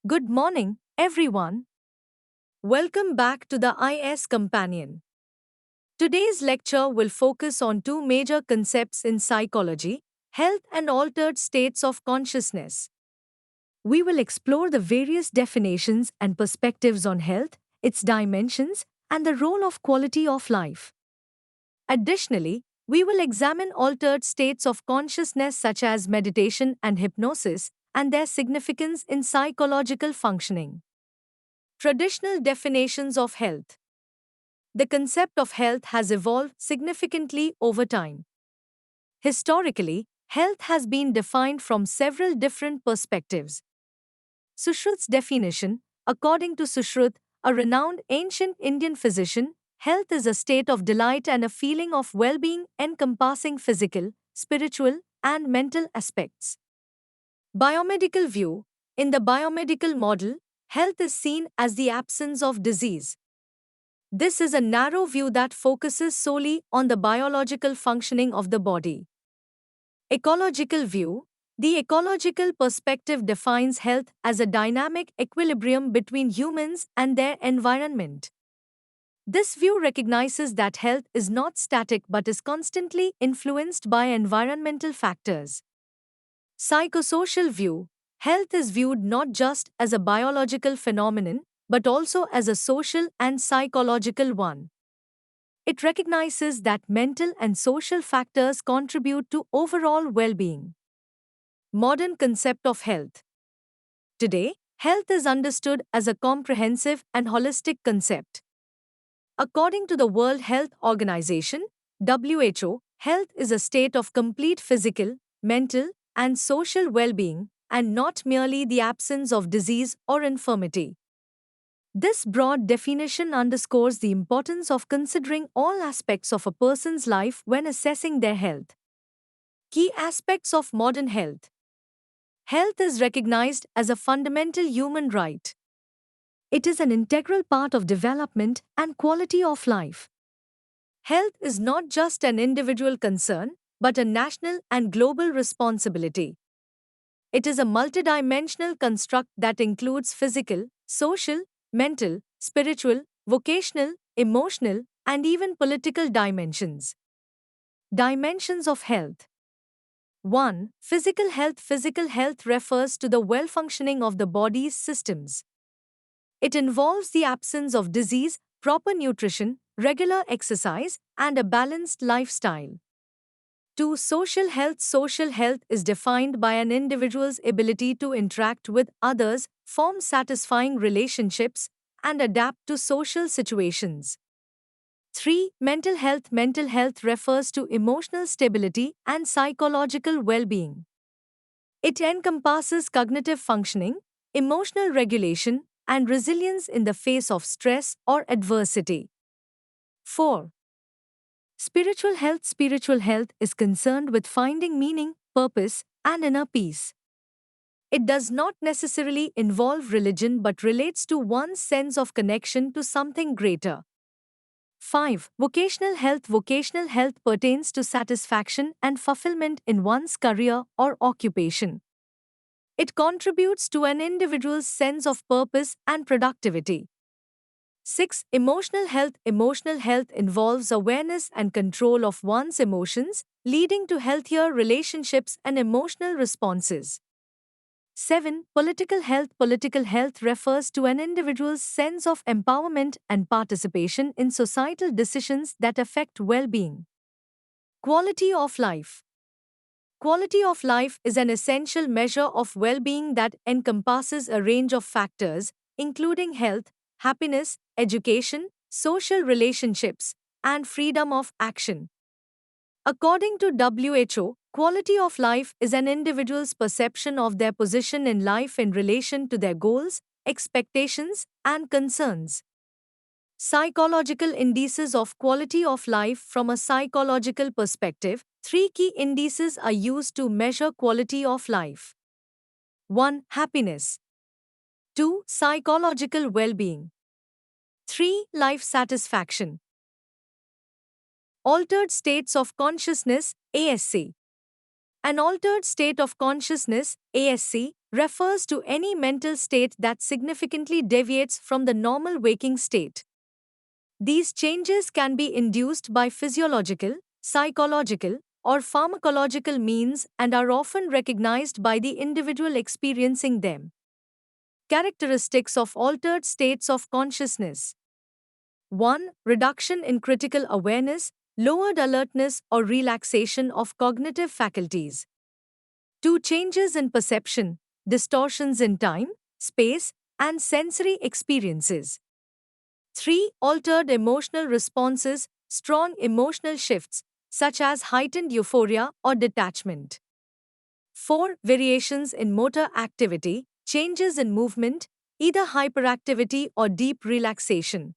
Good morning, everyone. Welcome back to the IS Companion. Today's lecture will focus on two major concepts in psychology: health and altered states of consciousness. We will explore the various definitions and perspectives on health, its dimensions, and the role of quality of life. Additionally, we will examine altered states of consciousness such as meditation and hypnosis and their significance in psychological functioning. Traditional definitions of health. The concept of health has evolved significantly over time. Historically, health has been defined from several different perspectives. Sushrut's definition: according to Sushruta, a renowned ancient Indian physician, health is a state of delight and a feeling of well being encompassing physical, spiritual, and mental aspects. Biomedical view: in the biomedical model, health is seen as the absence of disease. This is a narrow view that focuses solely on the biological functioning of the body. Ecological view: the ecological perspective defines health as a dynamic equilibrium between humans and their environment. This view recognizes that health is not static but is constantly influenced by environmental factors. Psychosocial view: health is viewed not just as a biological phenomenon but also as a social and psychological one. It recognizes that mental and social factors contribute to overall well being. Modern concept of health. Today, health is understood as a comprehensive and holistic concept. According to the World Health Organization, WHO, health is a state of complete physical, mental, and social well being, and not merely the absence of disease or infirmity. This broad definition underscores the importance of considering all aspects of a person's life when assessing their health. Key aspects of modern health. Health is recognized as a fundamental human right. It is an integral part of development and quality of life. Health is not just an individual concern, but a national and global responsibility. It is a multidimensional construct that includes physical, social, mental, spiritual, vocational, emotional, and even political dimensions. Dimensions of health. 1. Physical health. Physical health refers to the well functioning of the body's systems. It involves the absence of disease, proper nutrition, regular exercise, and a balanced lifestyle. 2. Social health. Social health is defined by an individual's ability to interact with others, form satisfying relationships, and adapt to social situations. 3. Mental health. Mental health refers to emotional stability and psychological well being. It encompasses cognitive functioning, emotional regulation, and resilience in the face of stress or adversity. 4. Spiritual health. Spiritual health is concerned with finding meaning, purpose, and inner peace. It does not necessarily involve religion but relates to one's sense of connection to something greater. 5. Vocational health. Vocational health pertains to satisfaction and fulfillment in one's career or occupation. It contributes to an individual's sense of purpose and productivity. 6. Emotional health. Emotional health involves awareness and control of one's emotions, leading to healthier relationships and emotional responses. 7. Political health. Political health refers to an individual's sense of empowerment and participation in societal decisions that affect well-being. Quality of life. Quality of life is an essential measure of well-being that encompasses a range of factors, including health, happiness, education, social relationships, and freedom of action. According to WHO, quality of life is an individual's perception of their position in life in relation to their goals, expectations, and concerns. Psychological indices of quality of life. From a psychological perspective, three key indices are used to measure quality of life. 1. Happiness. 2. Psychological well-being. 3. Life satisfaction. Altered states of consciousness, ASC. An altered state of consciousness, ASC, refers to any mental state that significantly deviates from the normal waking state. These changes can be induced by physiological, psychological, or pharmacological means and are often recognized by the individual experiencing them. Characteristics of altered states of consciousness: 1. Reduction in critical awareness, lowered alertness or relaxation of cognitive faculties. 2. Changes in perception, distortions in time, space, and sensory experiences. 3. Altered emotional responses, strong emotional shifts, such as heightened euphoria or detachment. 4. Variations in motor activity, changes in movement, either hyperactivity or deep relaxation.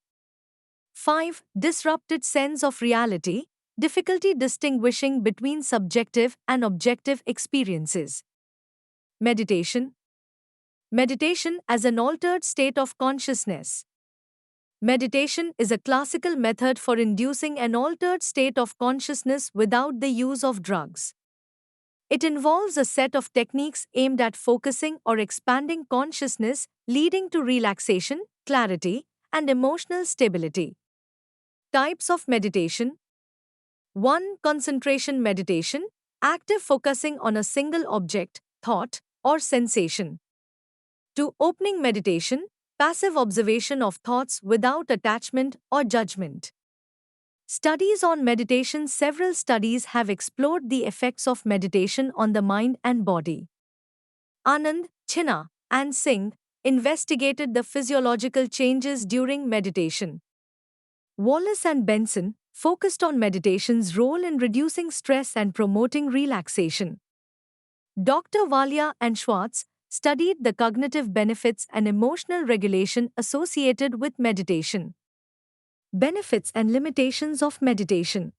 5. Disrupted sense of reality, difficulty distinguishing between subjective and objective experiences. Meditation. Meditation as an altered state of consciousness. Meditation is a classical method for inducing an altered state of consciousness without the use of drugs. It involves a set of techniques aimed at focusing or expanding consciousness, leading to relaxation, clarity, and emotional stability. Types of meditation. 1. Concentration meditation, active focusing on a single object, thought, or sensation. 2. Opening meditation, passive observation of thoughts without attachment or judgment. Studies on meditation. Several studies have explored the effects of meditation on the mind and body. Anand, Chinna, and Singh investigated the physiological changes during meditation. Wallace and Benson focused on meditation's role in reducing stress and promoting relaxation. Dr. Walia and Schwartz studied the cognitive benefits and emotional regulation associated with meditation. Benefits and limitations of meditation.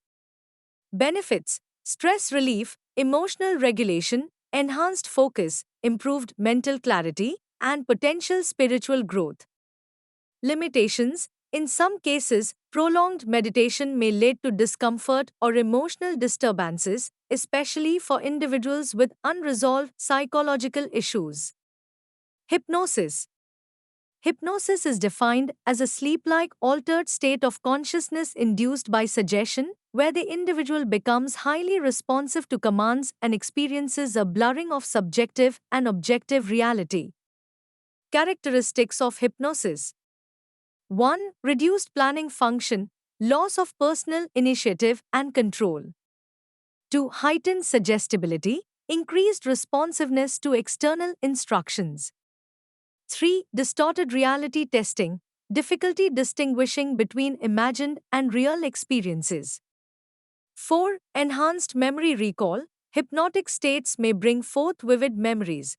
Benefits: stress relief, emotional regulation, enhanced focus, improved mental clarity, and potential spiritual growth. Limitations: in some cases, prolonged meditation may lead to discomfort or emotional disturbances, especially for individuals with unresolved psychological issues. Hypnosis. Hypnosis is defined as a sleep-like altered state of consciousness induced by suggestion, where the individual becomes highly responsive to commands and experiences a blurring of subjective and objective reality. Characteristics of hypnosis. 1. Reduced planning function, loss of personal initiative and control. 2. Heightened suggestibility, increased responsiveness to external instructions. 3. Distorted reality testing, difficulty distinguishing between imagined and real experiences. 4. Enhanced memory recall, hypnotic states may bring forth vivid memories.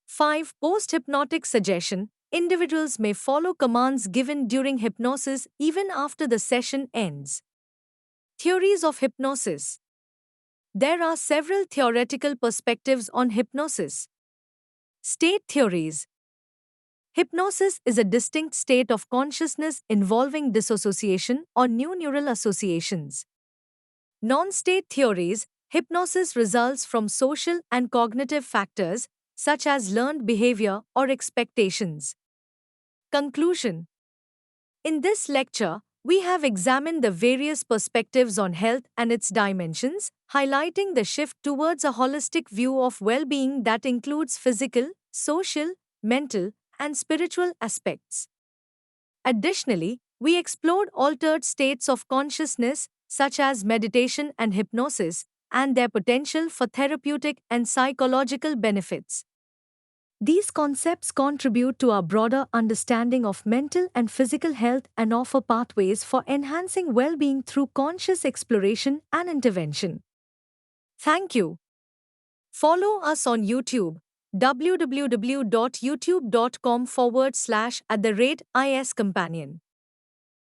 5. Post-hypnotic suggestion, individuals may follow commands given during hypnosis even after the session ends. Theories of hypnosis. There are several theoretical perspectives on hypnosis. State theories. Hypnosis is a distinct state of consciousness involving dissociation or new neural associations. Non-state theories. Hypnosis results from social and cognitive factors such as learned behavior or expectations. Conclusion. In this lecture, we have examined the various perspectives on health and its dimensions, highlighting the shift towards a holistic view of well-being that includes physical, social, mental, and spiritual aspects. Additionally, we explored altered states of consciousness, such as meditation and hypnosis, and their potential for therapeutic and psychological benefits. These concepts contribute to our broader understanding of mental and physical health and offer pathways for enhancing well-being through conscious exploration and intervention. Thank you. Follow us on YouTube, www.youtube.com/iscompanion.